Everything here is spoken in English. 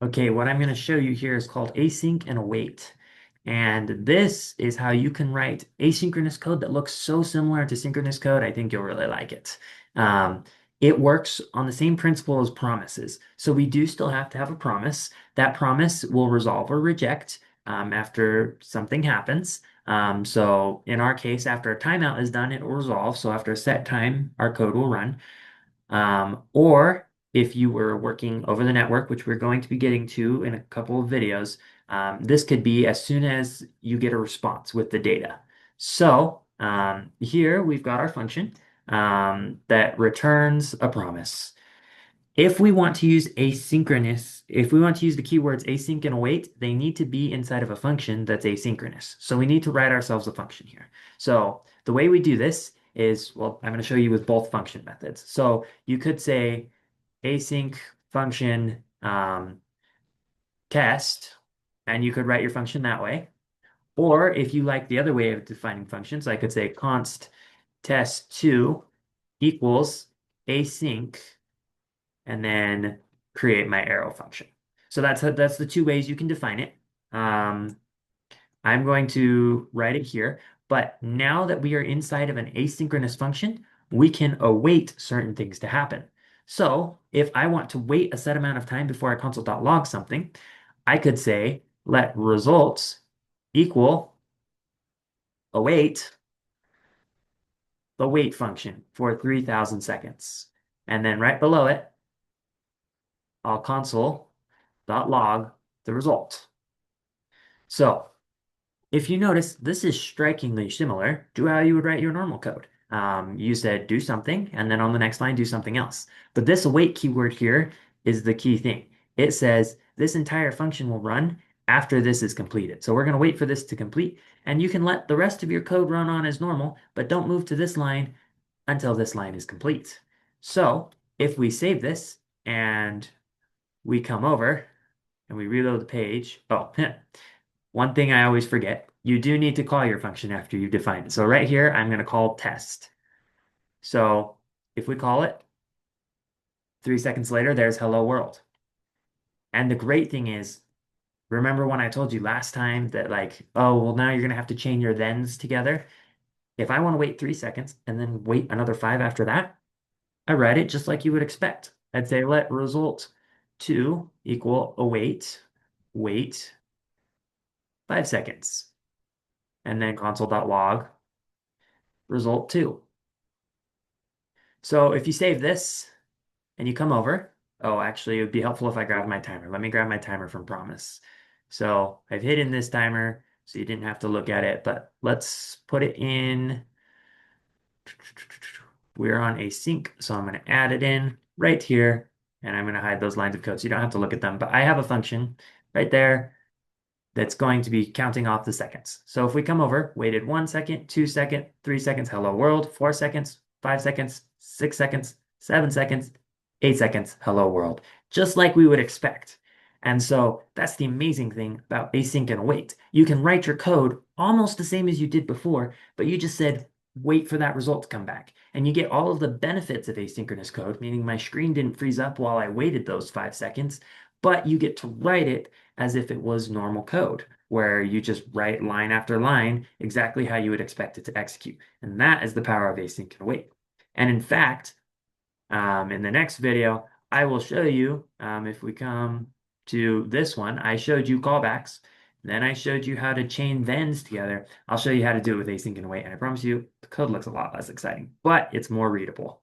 Okay, what I'm going to show you here is called async and await. And this is how you can write asynchronous code that looks so similar to synchronous code. I think you'll really like it. Um, it works on the same principle as promises. So we do still have to have a promise. That promise will resolve or reject after something happens. So in our case, after a timeout is done, it will resolve. So after a set time, our code will run. Or if you were working over the network, which we're going to be getting to in a couple of videos, this could be as soon as you get a response with the data. So here we've got our function that returns a promise. If we want to use asynchronous, if we want to use the keywords async and await, they need to be inside of a function that's asynchronous. So we need to write ourselves a function here. So the way we do this is, well, I'm going to show you with both function methods. So you could say async function test, and you could write your function that way. Or if you like the other way of defining functions, I could say const test2 equals async and then create my arrow function. So that's the two ways you can define it. Um, I'm going to write it here, but now that we are inside of an asynchronous function, we can await certain things to happen. So if I want to wait a set amount of time before I console.log something, I could say let results equal await the wait function for 3,000 seconds. And then right below it, I'll console.log the result. So if you notice, this is strikingly similar to how you would write your normal code. You said do something, and then on the next line, do something else. But this await keyword here is the key thing. It says this entire function will run after this is completed. So we're going to wait for this to complete, and you can let the rest of your code run on as normal, but don't move to this line until this line is complete. So if we save this and we come over and we reload the page, oh, one thing I always forget, you do need to call your function after you define it. So right here, I'm going to call test. So if we call it, 3 seconds later, there's hello world. And the great thing is, remember when I told you last time that like, oh, well, now you're going to have to chain your thens together. If I want to wait 3 seconds and then wait another five after that, I write it just like you would expect. I'd say let result two equal await, wait 5 seconds, and then console.log result two. So if you save this and you come over, oh, actually, it would be helpful if I grabbed my timer. Let me grab my timer from Promise. So I've hidden this timer so you didn't have to look at it, but let's put it in. We're on async, so I'm going to add it in right here, and I'm going to hide those lines of code so you don't have to look at them. But I have a function right there that's going to be counting off the seconds. So if we come over, waited 1 second, 2 seconds, 3 seconds, hello world, 4 seconds, 5 seconds, 6 seconds, 7 seconds, 8 seconds, hello world, just like we would expect. And so that's the amazing thing about async and await. You can write your code almost the same as you did before, but you just said, wait for that result to come back. And you get all of the benefits of asynchronous code, meaning my screen didn't freeze up while I waited those 5 seconds, but you get to write it as if it was normal code, where you just write line after line exactly how you would expect it to execute. And that is the power of async and await. And in fact, in the next video, I will show you, if we come to this one, I showed you callbacks. Then I showed you how to chain thens together. I'll show you how to do it with async and await. And I promise you, the code looks a lot less exciting, but it's more readable.